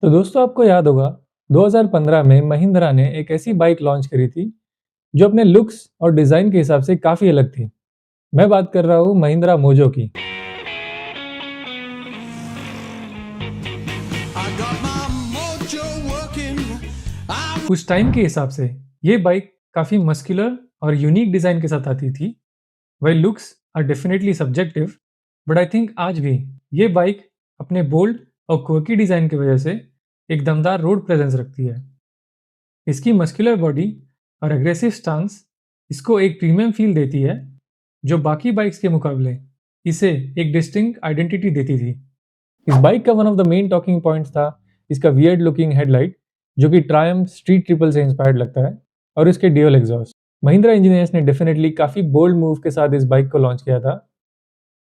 तो दोस्तों आपको याद होगा 2015 में महिंद्रा ने एक ऐसी बाइक लॉन्च करी थी जो अपने लुक्स और डिज़ाइन के हिसाब से काफ़ी अलग थी। मैं बात कर रहा हूँ महिंद्रा मोजो की। I got my mojo working. I'm उस टाइम के हिसाब से ये बाइक काफ़ी मस्कुलर और यूनिक डिज़ाइन के साथ आती थी। वही looks are definitely subjective, but I think आज भी ये बाइक अपने बोल्ड और क्वर्की डिज़ाइन की वजह से एक दमदार रोड प्रेजेंस रखती है। इसकी मस्कुलर बॉडी और एग्रेसिव स्टांस इसको एक प्रीमियम फील देती है, जो बाकी बाइक्स के मुकाबले इसे एक डिस्टिंक्ट आइडेंटिटी देती थी। इस बाइक का one of the main talking points था इसका वियर्ड लुकिंग हेडलाइट, जो कि ट्रायम्फ स्ट्रीट ट्रिपल से इंस्पायर्ड लगता है, और इसके ड्यूअल एग्जॉस्ट। महिंद्रा इंजीनियर्स ने डेफिनेटली काफ़ी बोल्ड मूव के साथ इस बाइक को लॉन्च किया था,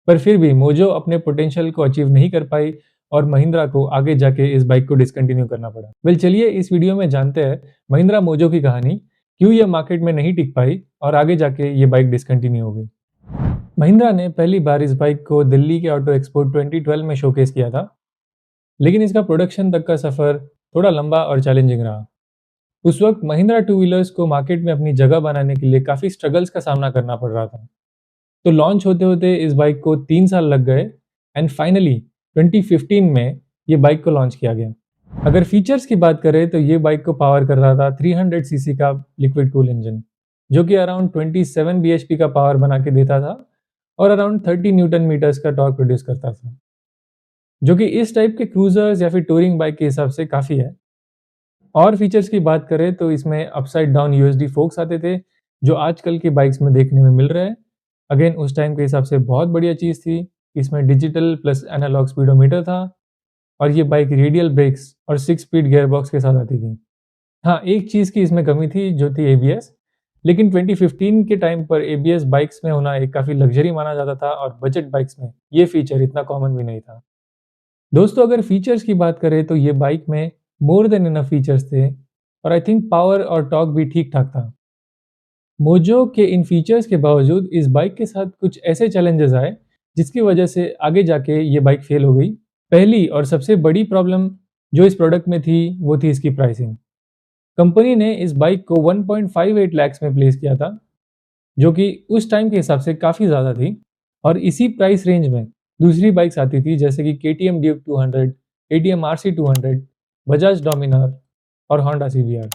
पर फिर भी मोजो अपने पोटेंशियल को अचीव नहीं कर पाई और महिंद्रा को आगे जाके इस बाइक को डिसकंटिन्यू करना पड़ा। चलिए इस वीडियो में जानते हैं महिंद्रा मोजो की कहानी, क्यों ये मार्केट में नहीं टिक पाई और आगे जाके ये बाइक डिसकंटिन्यू हो गई। महिंद्रा ने पहली बार इस बाइक को दिल्ली के ऑटो एक्सपो 2012 में शोकेस किया था, लेकिन इसका प्रोडक्शन तक का सफर थोड़ा लंबा और चैलेंजिंग रहा। उस वक्त महिंद्रा टू व्हीलर्स को मार्केट में अपनी जगह बनाने के लिए काफ़ी स्ट्रगल्स का सामना करना पड़ रहा था। तो लॉन्च होते होते इस बाइक को 3 साल लग गए एंड फाइनली 2015 में ये बाइक को लॉन्च किया गया। अगर फीचर्स की बात करें तो ये बाइक को पावर कर रहा था 300 सीसी का लिक्विड कूल इंजन, जो कि अराउंड 27 bhp का पावर बना के देता था और अराउंड 30 न्यूटन मीटर्स का टॉर्क प्रोड्यूस करता था, जो कि इस टाइप के क्रूजर्स या फिर टूरिंग बाइक के हिसाब से काफ़ी है। और फीचर्स की बात करें तो इसमें अपसाइड डाउन यूएसडी फोक्स आते थे, जो आजकल की बाइक्स में देखने में मिल रहे हैं। अगेन उस टाइम के हिसाब से बहुत बढ़िया चीज़ थी। इसमें डिजिटल प्लस एनालॉग स्पीडोमीटर था और ये बाइक रेडियल ब्रेक्स और 6 स्पीड गियर बॉक्स के साथ आती थी। हाँ, एक चीज़ की इसमें कमी थी जो थी एबीएस, लेकिन 2015 के टाइम पर एबीएस बाइक्स में होना एक काफ़ी लग्जरी माना जाता था और बजट बाइक्स में ये फीचर इतना कॉमन भी नहीं था। दोस्तों अगर फीचर्स की बात करें तो ये बाइक में मोर देन इनफ फीचर्स थे और आई थिंक पावर और टॉर्क भी ठीक ठाक था। मोजो के इन फीचर्स के बावजूद इस बाइक के साथ कुछ ऐसे चैलेंजेस आए जिसकी वजह से आगे जाके ये बाइक फेल हो गई। पहली और सबसे बड़ी प्रॉब्लम जो इस प्रोडक्ट में थी वो थी इसकी प्राइसिंग। कंपनी ने इस बाइक को 1.58 लाख में प्लेस किया था, जो कि उस टाइम के हिसाब से काफ़ी ज़्यादा थी। और इसी प्राइस रेंज में दूसरी बाइक्स आती थी जैसे कि KTM Duke 200, KTM RC 200, Bajaj Dominar और होंडा सीबीआर,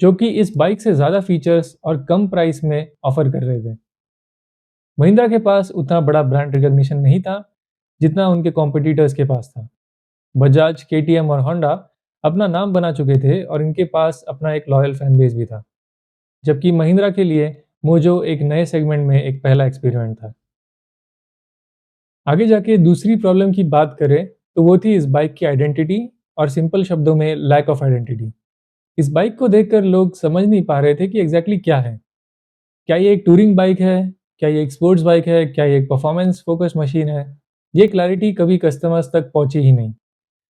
जो कि इस बाइक से ज़्यादा फीचर्स और कम प्राइस में ऑफर कर रहे थे। महिंद्रा के पास उतना बड़ा ब्रांड रिकॉग्निशन नहीं था जितना उनके कॉम्पिटिटर्स के पास था। बजाज, केटीएम और होंडा अपना नाम बना चुके थे और इनके पास अपना एक लॉयल फैन बेस भी था, जबकि महिंद्रा के लिए मोजो एक नए सेगमेंट में एक पहला एक्सपेरिमेंट था। आगे जाके दूसरी प्रॉब्लम की बात करें तो वो थी इस बाइक की आइडेंटिटी, और सिंपल शब्दों में लैक ऑफ आइडेंटिटी। इस बाइक को देखकर लोग समझ नहीं पा रहे थे कि एग्जैक्टली क्या है। क्या ये एक टूरिंग बाइक है? क्या ये एक स्पोर्ट्स बाइक है? क्या ये एक परफॉर्मेंस फोकस मशीन है? ये क्लैरिटी कभी कस्टमर्स तक पहुंची ही नहीं,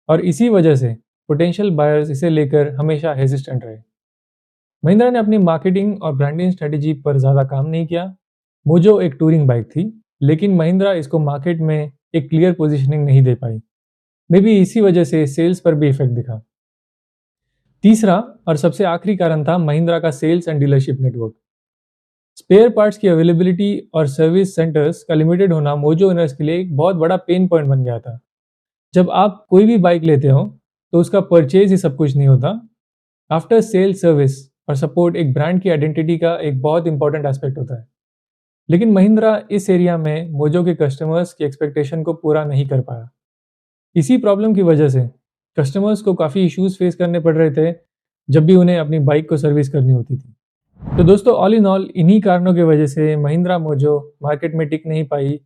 और इसी वजह से पोटेंशियल बायर्स इसे लेकर हमेशा हेजिस्टेंट रहे। महिंद्रा ने अपनी मार्केटिंग और ब्रांडिंग स्ट्रेटेजी पर ज़्यादा काम नहीं किया। मोजो एक टूरिंग बाइक थी, लेकिन महिंद्रा इसको मार्केट में एक क्लियर पोजीशनिंग नहीं दे पाई। मे बी इसी वजह से सेल्स पर भी इफेक्ट दिखा। तीसरा और सबसे आखिरी कारण था महिंद्रा का sales and dealership network. Spare parts की अवेलेबिलिटी और सर्विस सेंटर्स का लिमिटेड होना मोजो ओनर्स के लिए एक बहुत बड़ा पेन पॉइंट बन गया था। जब आप कोई भी बाइक लेते हो तो उसका परचेज ही सब कुछ नहीं होता। आफ्टर सेल सर्विस और सपोर्ट एक ब्रांड की आइडेंटिटी का एक बहुत इंपॉर्टेंट एस्पेक्ट होता है। लेकिन महिंद्रा इस एरिया में मोजो के कस्टमर्स की एक्सपेक्टेशन को पूरा नहीं कर पाया। इसी प्रॉब्लम की वजह से कस्टमर्स को काफ़ी इश्यूज फेस करने पड़ रहे थे जब भी उन्हें अपनी बाइक को सर्विस करनी होती थी। तो दोस्तों ऑल इन ऑल इन्हीं कारणों की वजह से महिंद्रा मोजो मार्केट में टिक नहीं पाई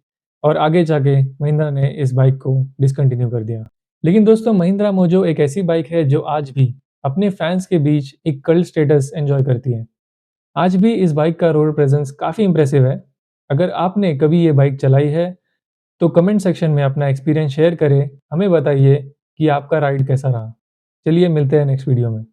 और आगे जाके महिंद्रा ने इस बाइक को डिसकंटिन्यू कर दिया। लेकिन दोस्तों महिंद्रा मोजो एक ऐसी बाइक है जो आज भी अपने फैंस के बीच एक कल्ट स्टेटस एंजॉय करती है। आज भी इस बाइक का रोड प्रेजेंस काफ़ी इंप्रेसिव है। अगर आपने कभी ये बाइक चलाई है तो कमेंट सेक्शन में अपना एक्सपीरियंस शेयर करें, हमें बताइए कि आपका राइड कैसा रहा। चलिए मिलते हैं नेक्स्ट वीडियो में।